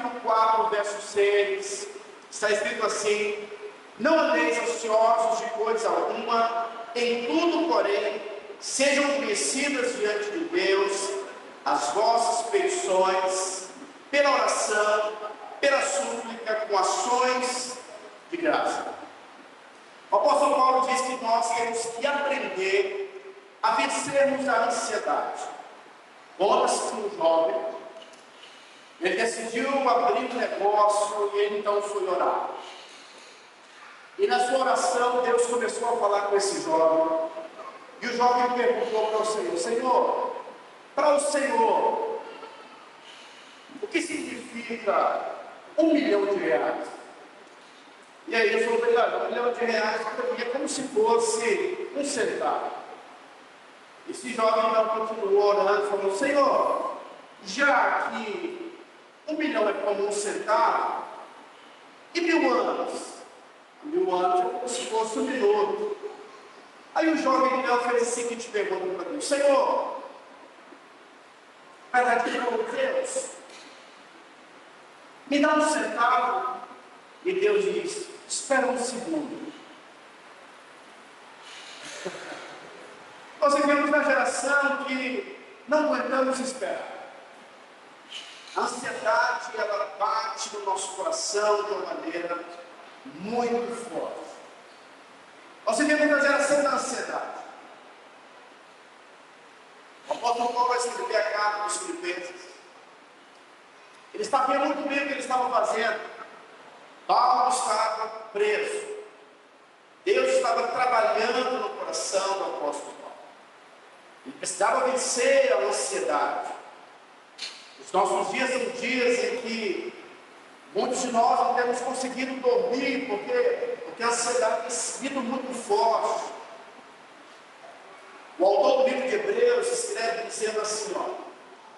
capítulo 4, verso 6, está escrito assim: não andeis ansiosos de coisa alguma, em tudo, porém, sejam conhecidas diante de Deus as vossas petições, pela oração, pela súplica, com ações de graça. O apóstolo Paulo diz que nós temos que aprender a vencermos a ansiedade. Conta-se que um jovem, ele decidiu abrir um negócio e ele então foi orar. E na sua oração, Deus começou a falar com esse jovem. E o jovem perguntou para o Senhor: Senhor, para o Senhor, o que significa R$1 milhão? E aí ele falou: R$1 milhão para mim é como se fosse um centavo. Esse jovem então continuou orando, falou: Senhor, já que 1 milhão é como um centavo, e 1000 anos? 1000 anos é como se fosse um minuto. Aí o jovem então fez a seguinte pergunta para Deus: Senhor, Deus, me dá um centavo. E Deus diz: espera um segundo. Nós vivemos uma geração que não aguentamos esperar. A ansiedade, ela bate no nosso coração de uma maneira muito forte. Nós vivemos uma geração da ansiedade. O apóstolo Paulo vai escrever a carta dos Filipenses. Ele sabia muito bem o que ele estava fazendo. Paulo estava preso. Deus estava trabalhando no coração do apóstolo Paulo. Ele precisava vencer a ansiedade. Os nossos dias são dias em que muitos de nós não temos conseguido dormir, porque a ansiedade tem sido muito forte. O autor do livro de Hebreus escreve dizendo assim,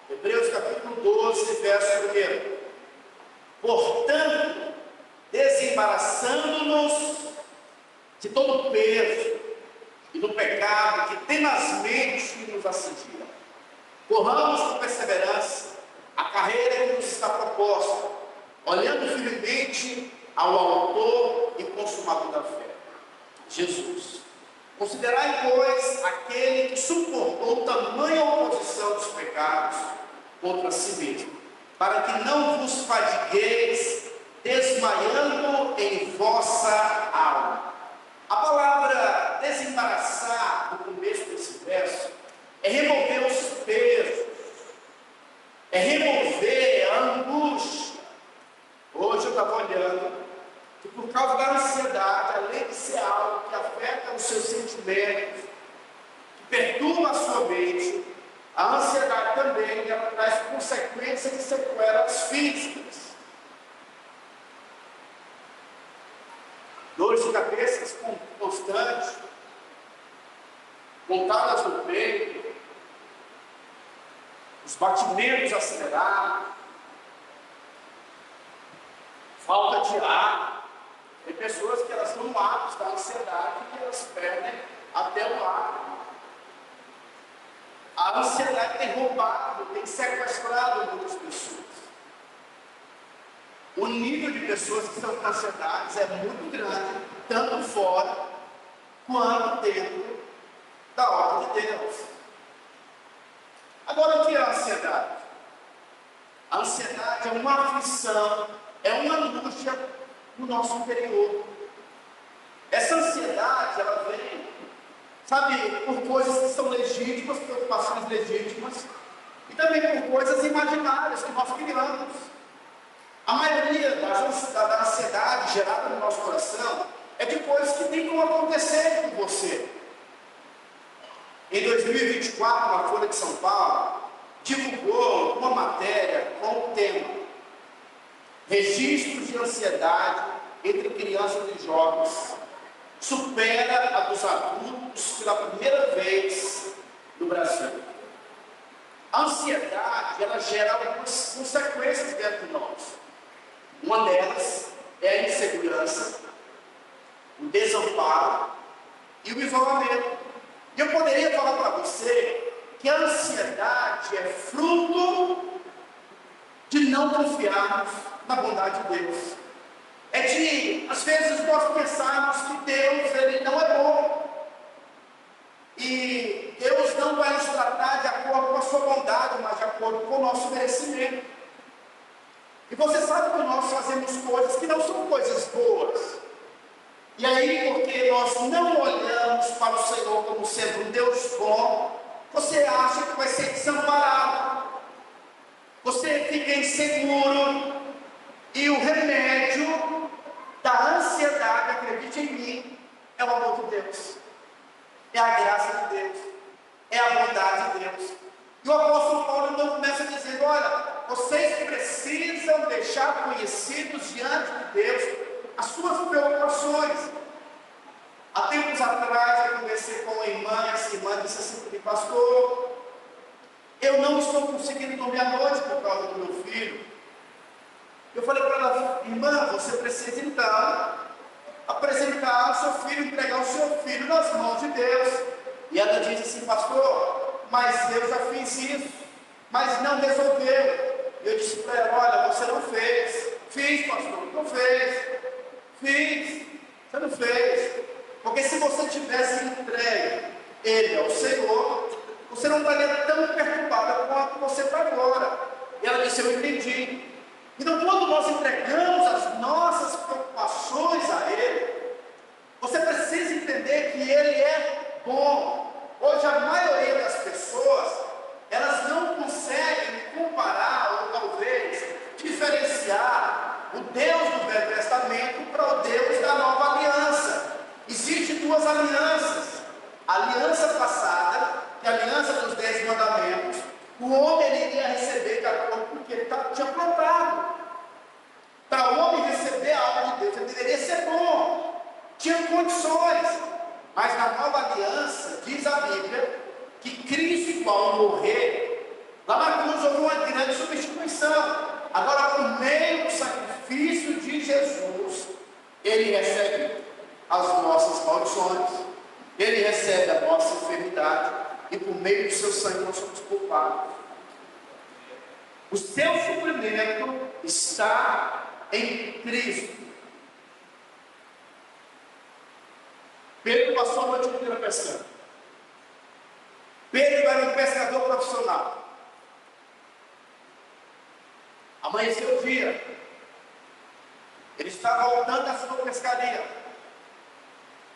Hebreus capítulo 12, verso 1: portanto, desembaraçando-nos de todo o peso e do pecado que tenazmente nos assedia, corramos com perseverança a carreira que nos está proposta, olhando firmemente ao autor e consumador da fé, Jesus. Considerai, pois, aquele que suportou tamanha oposição dos pecados contra si mesmo, para que não vos fadigueis, desmaiando em vossa alma. A palavra desembaraçar, no começo desse verso, é remover os pesos, é remover a angústia. Hoje eu estava olhando que, por causa da ansiedade, além de ser algo que afeta os seus sentimentos, que perturba a sua mente, a ansiedade também ela traz consequências e sequelas físicas. Dores de cabeça constantes, pontadas no peito, os batimentos acelerados, falta de ar. Tem pessoas que elas estão no ápice da ansiedade e elas perdem até o ar. A ansiedade tem roubado, tem sequestrado muitas pessoas. O nível de pessoas que estão com ansiedade é muito grande, tanto fora quanto dentro da obra de Deus. Agora, o que é a ansiedade? A ansiedade é uma aflição, é uma angústia no nosso interior. Essa ansiedade, ela vem, por coisas que são legítimas, preocupações legítimas, e também por coisas imaginárias que nós criamos. A maioria da ansiedade gerada no nosso coração é de coisas que tem como acontecer com você. Em 2024, a Folha de São Paulo divulgou uma matéria com o tema Registros de ansiedade entre crianças e jovens supera a dos adultos pela primeira vez no Brasil. A ansiedade, ela gera algumas consequências dentro de nós. Uma delas é a insegurança, o desamparo e o isolamento. E eu poderia falar para você que a ansiedade é fruto de não confiarmos na bondade de Deus. É de, às vezes, nós pensarmos que Deus, Ele não é bom. E Deus não vai nos tratar de acordo com a sua bondade, mas de acordo com o nosso merecimento. E você sabe que nós fazemos coisas que não são coisas boas. E aí, porque nós não olhamos para o Senhor como sendo um Deus bom, você acha que vai ser desamparado. Você fica inseguro. E o remédio da ansiedade, acredite em mim, é o amor de Deus. É a graça de Deus. É a bondade de Deus. E o apóstolo Paulo então começa dizendo: olha, vocês precisam deixar conhecidos diante de Deus as suas preocupações. Há tempos atrás eu conversei com uma irmã, essa irmã disse assim para mim: pastor, eu não estou conseguindo dormir à noite por causa do meu filho. Eu falei para ela: irmã, você precisa então apresentar o seu filho, entregar o seu filho nas mãos de Deus. E ela disse assim: pastor, mas eu já fiz isso, mas não resolveu. Eu disse para ela: olha, você não fez. Fiz, pastor, não fez. Fiz, você não fez. Porque se você tivesse entregue ele ao Senhor, você não estaria tão perturbada quanto você está agora. E ela disse: eu entendi. Então, quando nós entregamos as nossas preocupações a Ele, você precisa entender que Ele é bom. Hoje, a maioria das pessoas, elas não conseguem comparar, ou talvez, diferenciar o Deus do Velho Testamento para o Deus da Nova Aliança. Existem duas alianças. A aliança passada, que é a aliança dos 10 mandamentos, o homem ele iria receber de acordo com o que ele tinha plantado. Para o homem receber algo de Deus, ele deveria ser bom, tinha condições. Mas na nova aliança, diz a Bíblia, que Cristo, igual morrer, lá na cruz houve uma grande substituição. Agora, por meio do sacrifício de Jesus, Ele recebe as nossas maldições, Ele recebe a nossa enfermidade, e por meio do seu sangue nós somos culpados. O seu suprimento está em Cristo. Pedro passou a noite inteira pescando. Pedro era um pescador profissional. Amanheceu o dia. Ele está voltando à sua pescaria.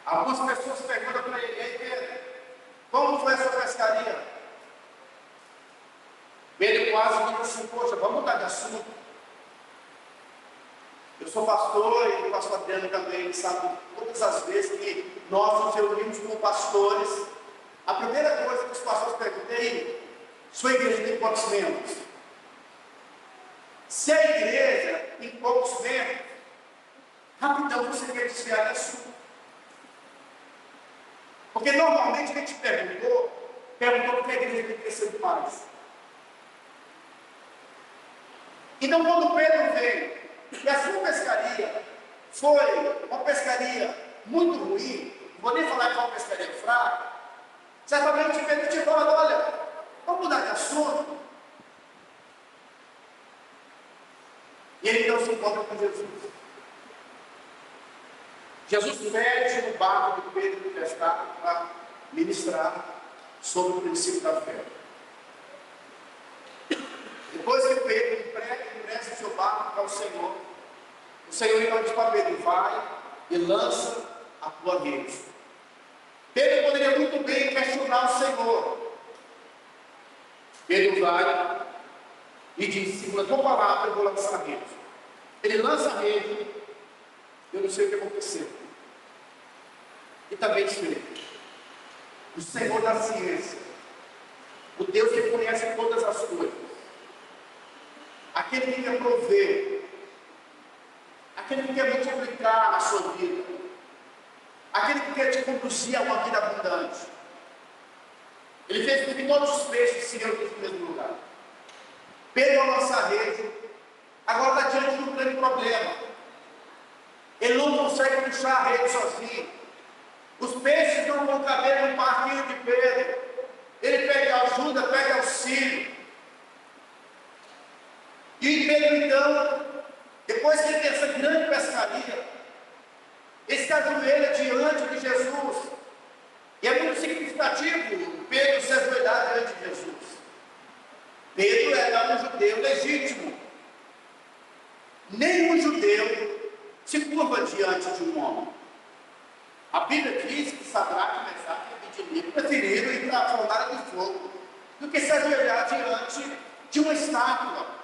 Algumas pessoas perguntam para ele: ei Pedro, como foi a sua pescaria? Pedro quase diz assim: poxa, vamos mudar de assunto. Eu sou pastor e o pastor Adriano também, ele sabe todas as vezes que nós nos reunimos com pastores. A primeira coisa que os pastores perguntam é: sua igreja tem quantos membros? Se a igreja tem poucos membros, rapidão você quer desviar de assunto. Porque normalmente quem te perguntou porque a igreja tem que crescer demais. Então, quando Pedro veio, e a sua pescaria foi uma pescaria muito ruim, não vou nem falar que foi uma pescaria fraca, certamente Pedro tinha falado: olha, vamos mudar de assunto. E ele então se encontra com Jesus. Jesus pede no barco de Pedro pescar para ministrar sobre o princípio da fé. Depois que Pedro empresta o seu barco para o Senhor então diz para Pedro: vai e lança a tua rede. Pedro poderia muito bem questionar o Senhor. Pedro vai e diz: segundo a tua palavra eu vou lançar a rede. Ele lança a rede, eu não sei o que aconteceu. E também esperei. O Senhor da ciência, o Deus que conhece todas as coisas, aquele que quer prover, aquele que quer multiplicar a sua vida, aquele que quer te conduzir a uma vida abundante. Ele fez com que todos os peixes se reunissem no mesmo lugar. Pedro, ao lançar a rede, agora está diante de um grande problema. Ele não consegue puxar a rede sozinho. Os peixes não vão caber no barquinho de Pedro. Ele pede ajuda, pede auxílio. E Pedro então Depois que ele tem essa grande pescaria, ele se ajoelha diante de Jesus. E é muito significativo Pedro se ajoelhar diante de Jesus. Pedro era um judeu legítimo. Nenhum judeu se curva diante de um homem. A Bíblia diz que Sadraque, Mesaque e Abednego preferiram ir para a fornalha de fogo do que se ajoelhar diante de uma estátua.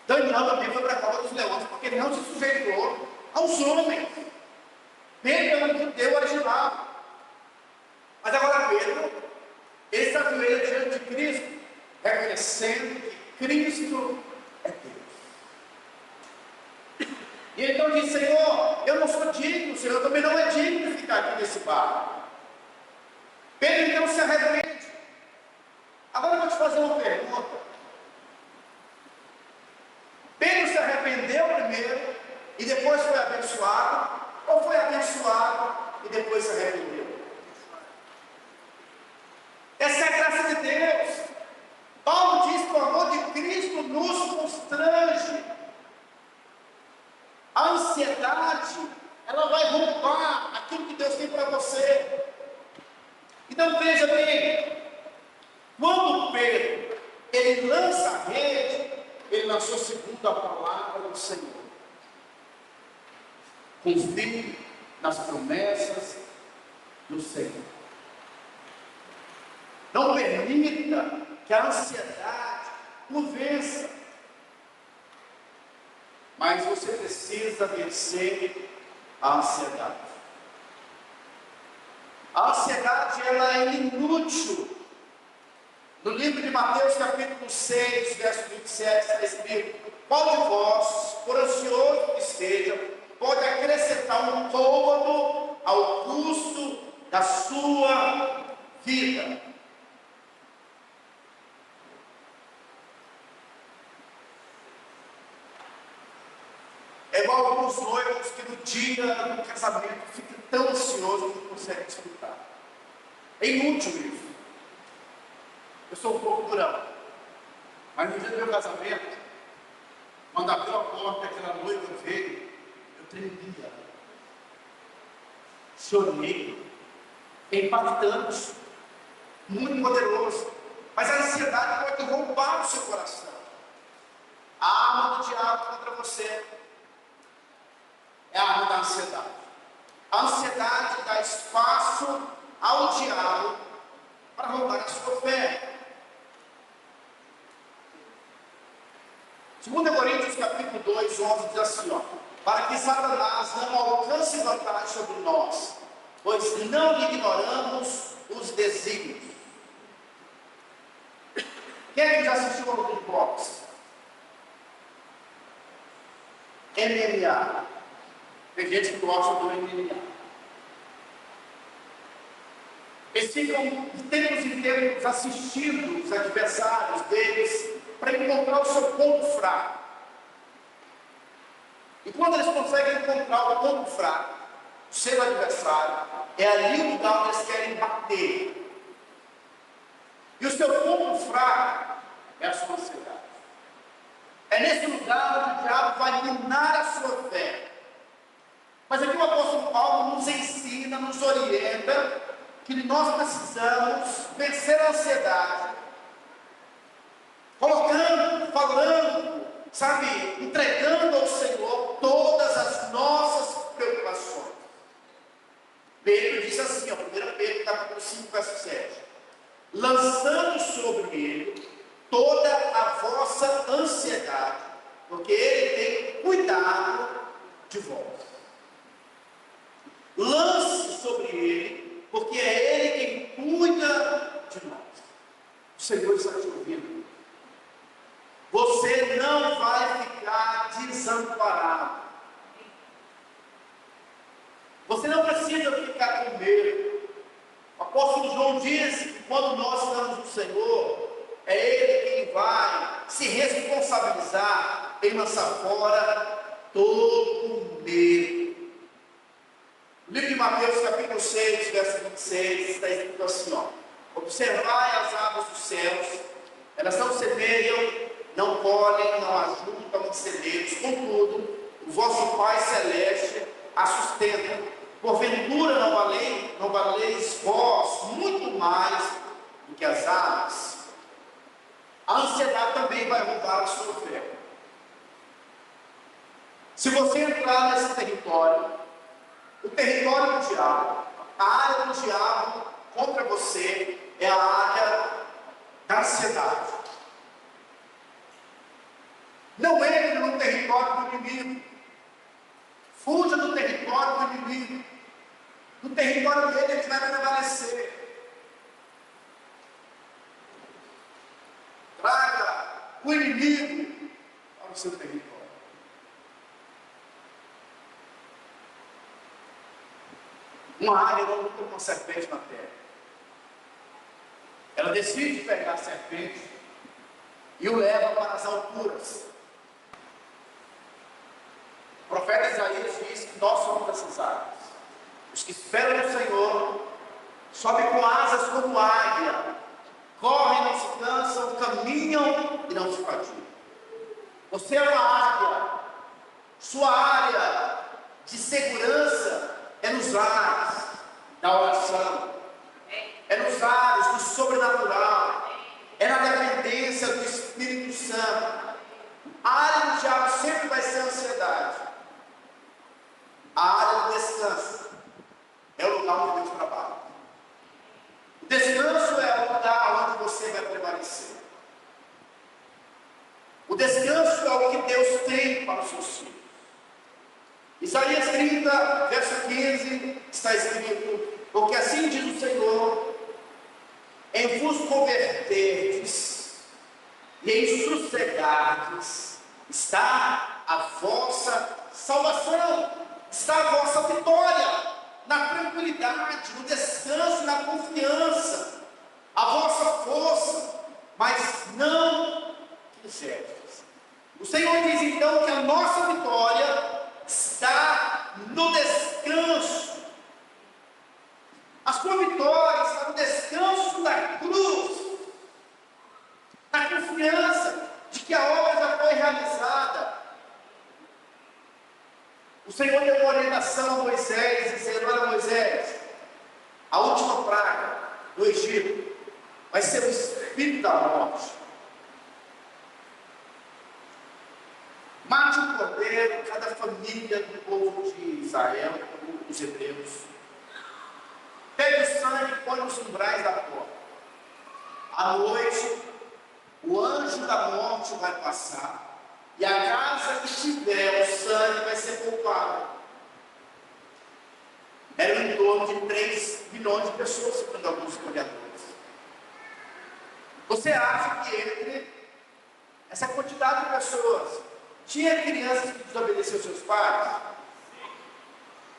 Daniel também foi para a cova dos leões porque ele não se sujeitou aos homens. Pedro era um judeu original. Mas agora Pedro, ele se ajoelha diante de Cristo, reconhecendo que Cristo é Deus. E ele então diz: Senhor, eu não sou digno, o Senhor também não é digno de ficar aqui nesse barco. Pedro então se arrepende. Agora eu vou te fazer uma pergunta. Pedro se arrependeu primeiro e depois foi abençoado, ou foi abençoado e depois se arrependeu? Essa é a graça de Deus. Paulo diz que o amor de Cristo nos constrange. A ansiedade, ela vai roubar aquilo que Deus tem para você. Então veja bem, quando Pedro, ele lança a rede, ele lançou segundo a palavra do Senhor. Confie nas promessas do Senhor. Não permita que a ansiedade o vença. Mas você precisa vencer a ansiedade. A ansiedade, ela é inútil. No livro de Mateus, capítulo 6, verso 27, está escrito: qual de vós, por ansioso que esteja, pode acrescentar um côvado ao custo da sua vida? É igual alguns noivos que no dia do casamento ficam tão ansiosos que não conseguem desfrutar. É inútil isso. Eu sou um pouco durão. Mas no dia do meu casamento, quando abriu a porta, aquela noiva veio, eu tremia. Chorei. É impactante. Muito poderoso. Mas a ansiedade pode roubar o seu coração. A arma do diabo contra você é a arma da ansiedade. A ansiedade dá espaço ao diabo para roubar a sua fé. 2 Coríntios capítulo 2, 11 diz assim, para que Satanás não alcance vantagem sobre nós, pois não ignoramos os desígnios. Quem é que já assistiu ao do boxe? MMA. Tem gente que gosta do MMA. Eles ficam de tempos em tempos assistindo os adversários deles para encontrar o seu ponto fraco. E quando eles conseguem encontrar o ponto fraco, o seu adversário, é ali o lugar onde eles querem bater. E o seu ponto fraco é a sua ansiedade. É nesse lugar onde o diabo vai minar a sua fé. Mas aqui o apóstolo Paulo nos ensina, nos orienta, que nós precisamos vencer a ansiedade, colocando, falando, sabe, entregando ao Senhor todas as nossas preocupações. Pedro diz assim, 1 Pedro capítulo 5, verso 7, lançando sobre ele toda a vossa ansiedade, porque ele tem cuidado de vós. Lance sobre ele, porque é ele quem cuida de nós. O Senhor está te ouvindo. Você não vai ficar desamparado. Você não precisa ficar com medo. O apóstolo João disse que quando nós estamos no Senhor, é Ele quem vai se responsabilizar em lançar fora todo medo. No livro de Mateus, capítulo 6, verso 26, está escrito assim, observai as aves dos céus, elas não semeiam, não colhem, não ajuntam em celeiros, contudo, o vosso Pai Celeste a sustenta. Porventura não valeis vós muito mais do que as aves? A ansiedade também vai roubar a sua fé. Se você entrar nesse território, o território do diabo, a área do diabo contra você é a área da ansiedade. Não entre no território do inimigo. Fuja do território do inimigo. No território dele ele vai prevalecer. Traga o inimigo para o seu território. Uma águia não luta com uma serpente na terra. Ela decide pegar a serpente e o leva para as alturas. O profeta Isaías diz que nós somos essas águias. Os que esperam no Senhor sobem com asas como águia, correm, não se cansam, caminham e não se fatigam. Você é uma águia. Sua área de segurança é nos ares da oração, é nos ares do sobrenatural, é na dependência do Espírito Santo. A área do diabo sempre vai ser a ansiedade. A área do descanso é o lugar onde Deus trabalha. O descanso é o lugar onde você vai prevalecer. O descanso é o que Deus tem para os seus filhos. Isaías 30, verso 15, está escrito: porque assim diz o Senhor, em vos converterdes e em sossegardes está a vossa salvação, está a vossa vitória, na tranquilidade, no descanso, na confiança, a vossa força, mas não quiserdes. O Senhor diz então que a nossa vitória está no descanso. A sua vitória está no descanso da cruz, na confiança de que a obra já foi realizada. O Senhor deu uma orientação a Moisés, dizendo: olha, Moisés, a última praga do Egito vai ser o espírito da morte. Mate um cordeiro, cada família do povo de Israel, dos hebreus. Pegue o sangue e põe nos umbrais da porta. À noite, o anjo da morte vai passar, e a casa que tiver o sangue vai ser poupada. Eram em torno de 3 milhões de pessoas, segundo alguns historiadores. Você acha que entre essa quantidade de pessoas tinha crianças que desobedeciam seus pais?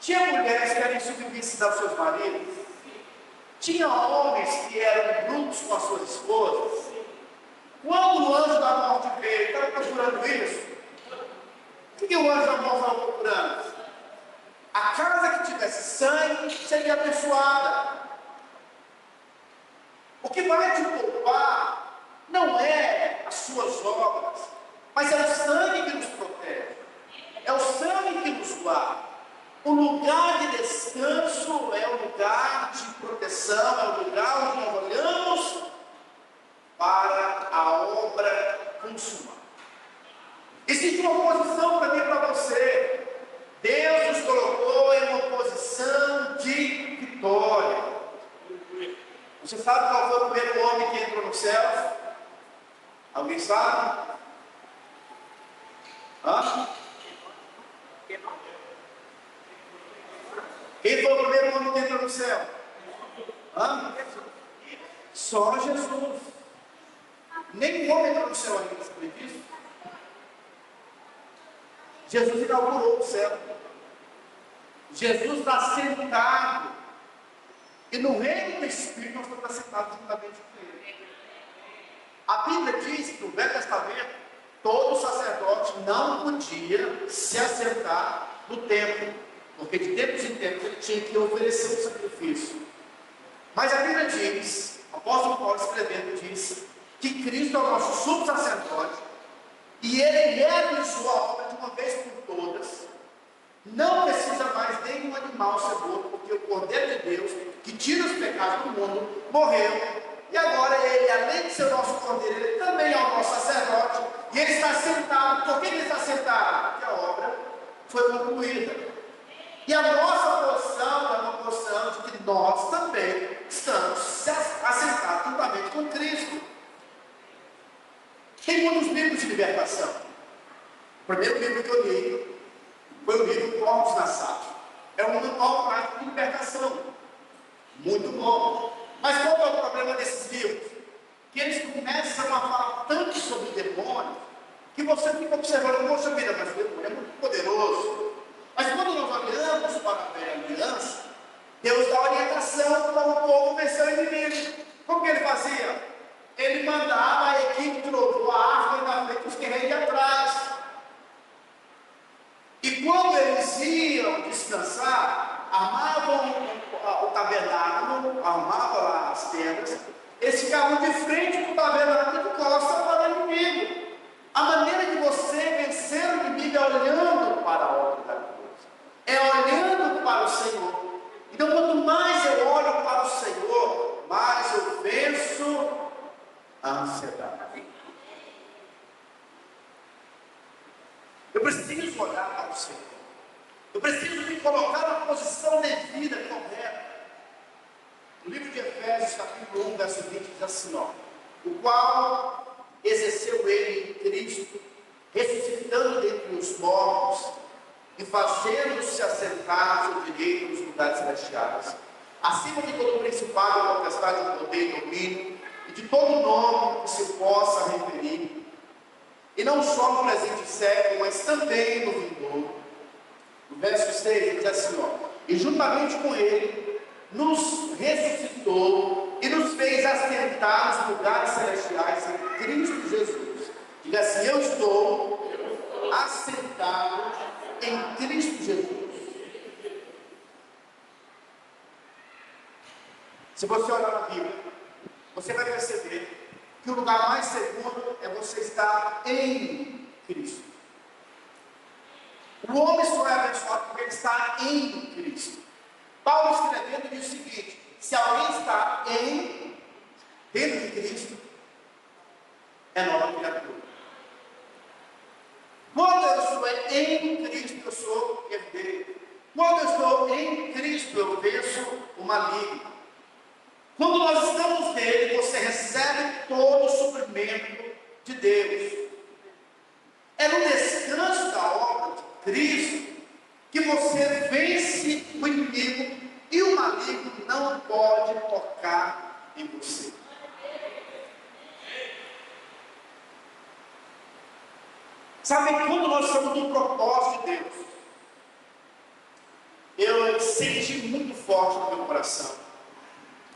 Tinha mulheres que eram insubmissas aos seus maridos? Tinha homens que eram brutos com as suas esposas? Quando o anjo da morte veio, estava procurando isso? O que o anjo da morte estava procurando? A casa que tivesse sangue seria abençoada. O que vai te poupar não é as suas obras, mas é o sangue que nos protege, é o sangue que nos guarda. O lugar de descanso é o lugar de proteção, é o lugar onde nós olhamos para a obra consumada. Existe uma posição para mim e para você. Deus nos colocou em uma posição de vitória. Você sabe qual foi o primeiro homem que entrou no céu? Alguém sabe? Hã? Quem foi o primeiro homem que entrou no céu? Hã? Só Jesus. Nenhum homem entrou no céu ainda, você sabia disso? Jesus inaugurou o céu. Jesus está sentado. E no reino do Espírito nós estamos sentados juntamente com Ele. A Bíblia diz que no Velho Testamento todo sacerdote não podia se assentar no templo, porque de tempos em tempos ele tinha que oferecer um sacrifício. Mas a Bíblia diz, o apóstolo Paulo escrevendo diz, que Cristo é o nosso sumo sacerdote e ele realizou a obra de uma vez por todas, não precisa mais nenhum animal ser morto, porque o Cordeiro de Deus, que tira os pecados do mundo, morreu. E agora ele, além de ser o nosso Cordeiro, ele também é o nosso sacerdote, e ele está sentado. Por que ele está sentado? Porque a obra foi concluída. E a nossa porção é uma porção de que nós também estamos assentados juntamente com Cristo. Tem muitos livros de libertação. O primeiro livro que eu li foi o livro Corpos na Sala. É um manual prático de libertação. Muito bom. Mas qual é o problema desses livros? Que eles começam a falar tanto sobre demônios, que você fica observando, poxa vida, mas o demônio é muito poderoso. Mas quando nós olhamos para a velha aliança, Deus dá orientação para o povo vencer o inimigo. Como que ele fazia? Ele mandava a equipe de louvor, a arca na frente, os guerreiros atrás. E quando eles iam descansar, armavam o tabernáculo, armavam lá as tendas, eles ficavam de frente para o tabernáculo de costas para o inimigo. A maneira de você vencer o inimigo é olhando para a obra da cruz, é olhando para o Senhor. Então, quanto mais eu olho para o Senhor, mais eu venço a ansiedade. Eu preciso olhar para o Senhor. Eu preciso me colocar na posição devida, correta. No livro de Efésios, capítulo 1, verso 20, diz assim, ó: o qual exerceu ele em Cristo, ressuscitando dentre os mortos e fazendo-se assentar à sua direita nos lugares celestiais, acima de todo principado, potestade, poder e domínio, e de todo nome que se possa referir, e não só no presente século, mas também no vindouro. No verso 6 diz assim, ó: e juntamente com ele nos ressuscitou e nos fez assentar nos lugares celestiais em Cristo Jesus. Diga assim: eu estou assentado em Cristo Jesus. Se você olhar na Bíblia, você vai perceber que o lugar mais seguro é você estar em Cristo. O homem só é abençoado porque ele está em Cristo. Paulo escrevendo diz o seguinte: se alguém está dentro de Cristo, é nova criatura. Quando eu estou em Cristo, eu sou herdeiro. Quando eu estou em Cristo, eu venço o maligno. Quando nós estamos nele, você recebe todo o suprimento de Deus. É no descanso da obra de Cristo que você vence o inimigo e o maligno não pode tocar em você. Sabe, quando nós estamos no propósito de Deus, eu senti muito forte no meu coração.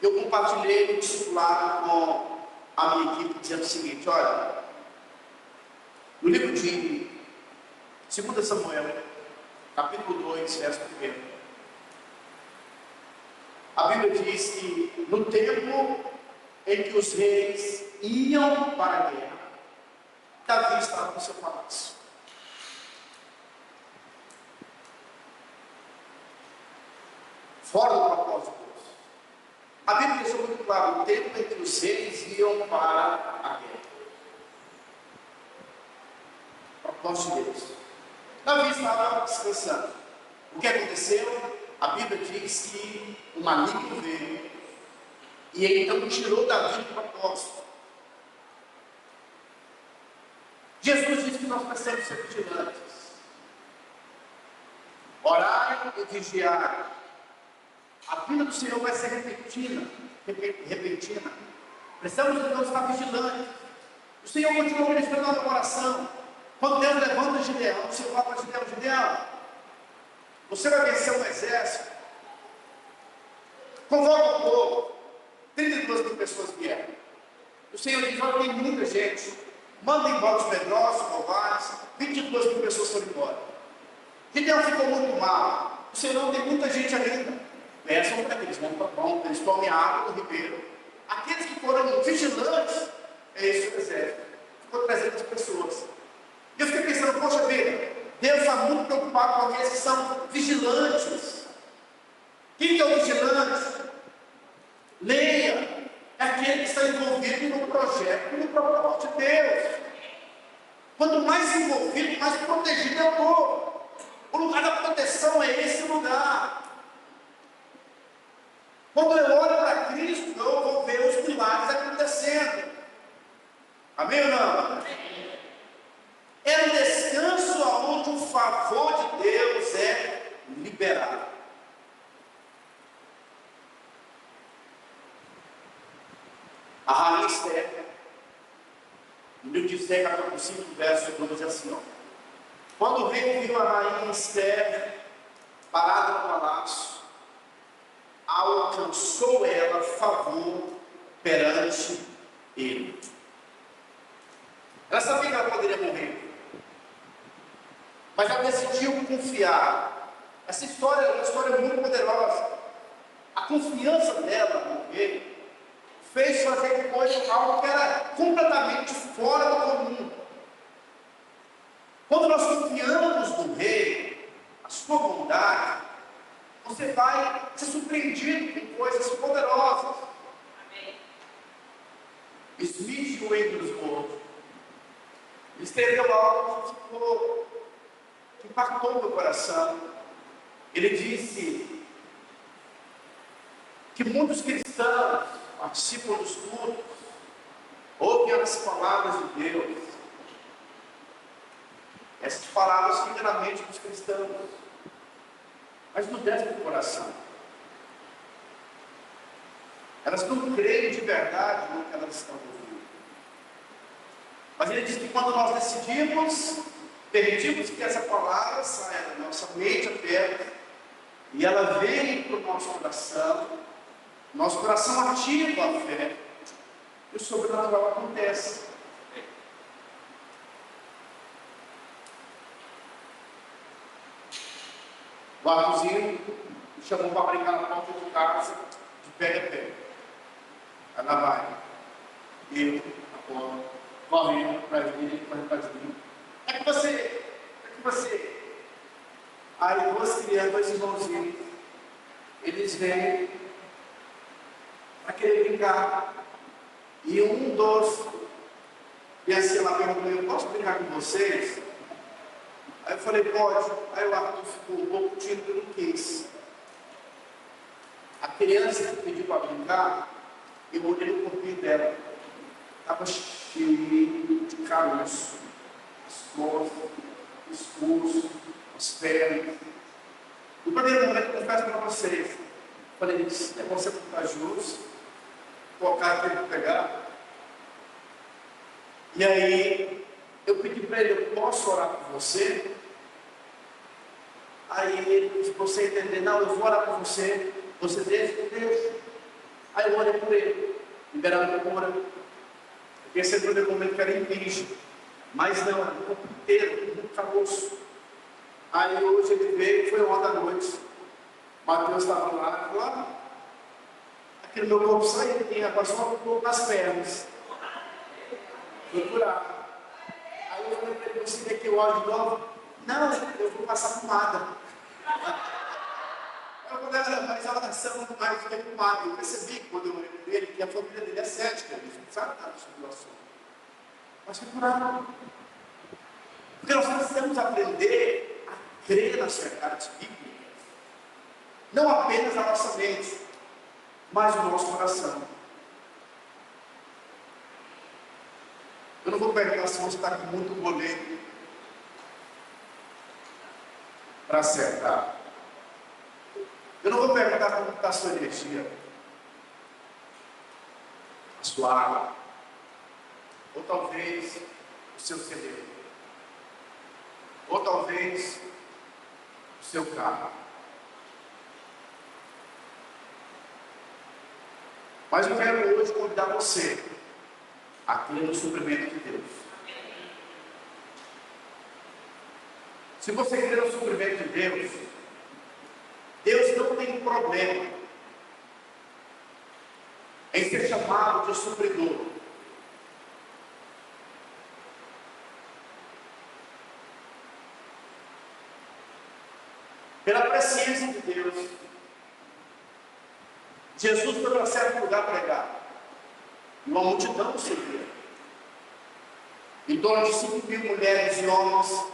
Eu compartilhei no discipulado com a minha equipe, dizendo o seguinte: olha, no livro de 2 Samuel, capítulo 2, verso 1, a Bíblia diz que no tempo em que os reis iam para a guerra, Davi estava no seu palácio. Fora do propósito de Deus. A Bíblia deixou muito claro: o tempo em que os reis iam para a guerra. Propósito de Deus. Davi estava descansando. O que aconteceu? A Bíblia diz que o maligno veio e então tirou Davi do propósito. Jesus disse que nós precisamos ser vigilantes, orar e vigiar. A vinda do Senhor vai ser repentina. Precisamos então estar vigilantes. O Senhor continua ministrando no coração. Quando Deus levanta Gideão, o Senhor fala para Gideão: Gideão, você vai vencer um exército. Convoca o povo. 32 mil pessoas vieram. O Senhor diz: olha, tem muita gente. Manda embora os medrosos, covardes. 22 mil pessoas foram embora. Gideão ficou muito mal. O Senhor, tem muita gente ainda. Peçam para que eles vão para bom, eles tomem água do ribeiro. Aqueles que foram vigilantes, é esse o exército. Ficou 300 pessoas. muito preocupado com aqueles que são vigilantes. Quem que é o vigilante? Leia. É aquele que está envolvido no projeto e no propósito de Deus. Quanto mais envolvido, mais protegido eu estou. O lugar da proteção é esse lugar. Quando eu olho para Cristo, eu vou ver os milagres acontecendo. Amém ou não? É um descanso onde o favor de Deus é liberado. A rainha Esther, no livro de Esther, capítulo 5, verso 12, diz assim: ó, quando o rei viu a rainha Esther parada no palácio, alcançou ela favor perante ele. Ela sabia que ela poderia morrer, mas ela decidiu confiar. Essa história é uma história muito poderosa. A confiança dela no rei fez fazer coisa, algo que era completamente fora do comum. Quando nós confiamos no rei, a sua bondade, você vai ser surpreendido com coisas poderosas. Amém. Smith, o entre os mortos, escreveu algo que impactou meu coração. Ele disse que muitos cristãos participam dos cultos, ouvem as palavras de Deus. Essas palavras ficam na mente dos cristãos, mas não descem do coração. Elas não creem de verdade no que elas estão ouvindo. Mas ele diz que quando nós permitimos que essa palavra saia da nossa mente aberta, e ela vem para o nosso coração ativa a fé, e o sobrenatural acontece. O Arthurzinho me chamou para brincar na porta de casa, de pé a pé. Ela vai. Eu, a porta, correndo para vir, correndo para vir. É que você. Aí duas crianças, dois irmãozinhos, eles vêm para querer brincar. E um dos, e assim ela perguntou: eu posso brincar com vocês? Aí eu falei: pode. Aí o Arthur ficou um pouco tímido e não quis. A criança que pediu para brincar, eu olhei no corpinho dela, estava cheio de caroço, as costas, o pescoço, as pernas. No primeiro momento, eu confesso para vocês, falei: esse negócio é contagioso, colocar aquele para pegar. E aí eu pedi para ele: eu posso orar por você? Aí ele, se você entender: não, eu vou orar por você, você deixa. Aí eu orei por ele, liberando a cura. Eu pensei no primeiro momento que era indígena, mas não, era o corpo inteiro, muito caroço. Aí hoje ele veio, foi ontem à noite, Mateus estava lá, falou: ah, aquele meu corpo saiu, tinha passou um pouco nas pernas. Fui curar. Aí eu falei para ele: você quer que eu ore de novo? Não, eu vou passar pomada. Eu falei: mas a oração não mais do que pomada. Eu percebi quando eu olhei para ele que a família dele é cética, ele não sabe nada sobre o assunto. Mas foi curado. Porque nós precisamos aprender a crer nas verdades bíblicas. Não apenas a nossa mente, mas o nosso coração. Eu não vou perguntar se você está com muito boleto para acertar. Eu não vou perguntar como está a sua energia, a sua água, ou talvez o seu CD, ou talvez o seu carro. Mas eu quero hoje convidar você a crer no suprimento de Deus. Se você crer no suprimento de Deus, Deus não tem problema em ser chamado de supridor. pela presciência de Deus. Jesus foi para certo lugar pregar, e uma multidão o seguia. Em torno de 5.000 mulheres e homens,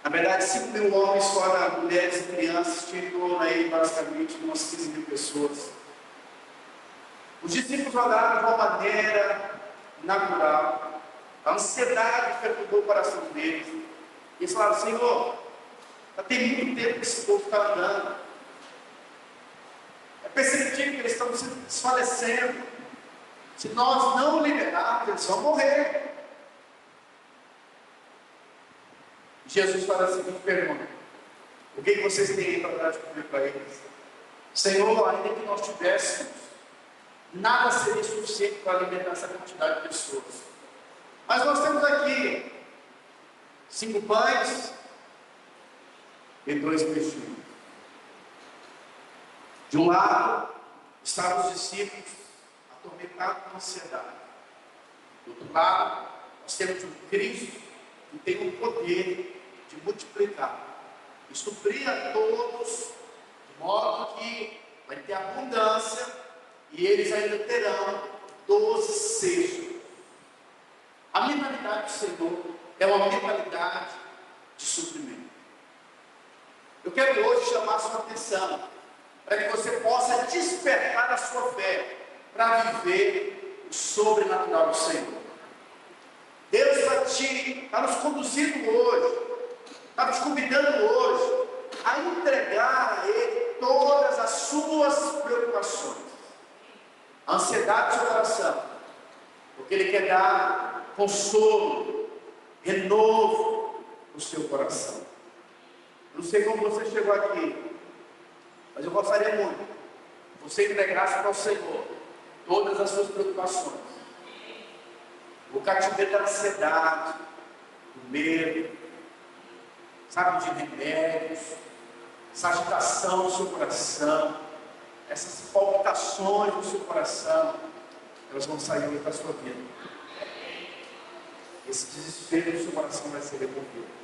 na verdade 5.000 homens fora mulheres e crianças, tinha em torno aí basicamente umas 15.000 pessoas. Os discípulos olharam de uma maneira natural, a ansiedade perturbou o coração deles, e eles falaram: Senhor, já tem muito tempo que esse povo está andando, é perceptível que eles estão se desfalecendo, se nós não liberarmos, eles vão morrer. Jesus fala a seguinte pergunta: o que vocês têm aí para dar de comer para eles? Senhor, ainda que nós tivéssemos, nada seria suficiente para alimentar essa quantidade de pessoas. Mas nós temos aqui 5 pães e 2 peixinhos. De um lado estavam os discípulos atormentados com ansiedade. Do outro lado, nós temos um Cristo que tem o poder de multiplicar e suprir a todos, de modo que vai ter abundância e eles ainda terão 12 cestos. A mentalidade do Senhor é uma mentalidade de suprimento. Eu quero hoje chamar a sua atenção para que você possa despertar a sua fé para viver o sobrenatural do Senhor. Deus está nos conduzindo hoje, está nos convidando hoje a entregar a Ele todas as suas preocupações, a ansiedade do seu coração, porque Ele quer dar consolo, renovo no seu coração. Não sei como você chegou aqui, mas eu gostaria muito que você entregasse para o Senhor todas as suas preocupações, o cativeiro da ansiedade, do medo, sabe, de remédios, essa agitação no seu coração, essas palpitações no seu coração, elas vão sair da sua vida. Esse desespero no seu coração vai ser removido.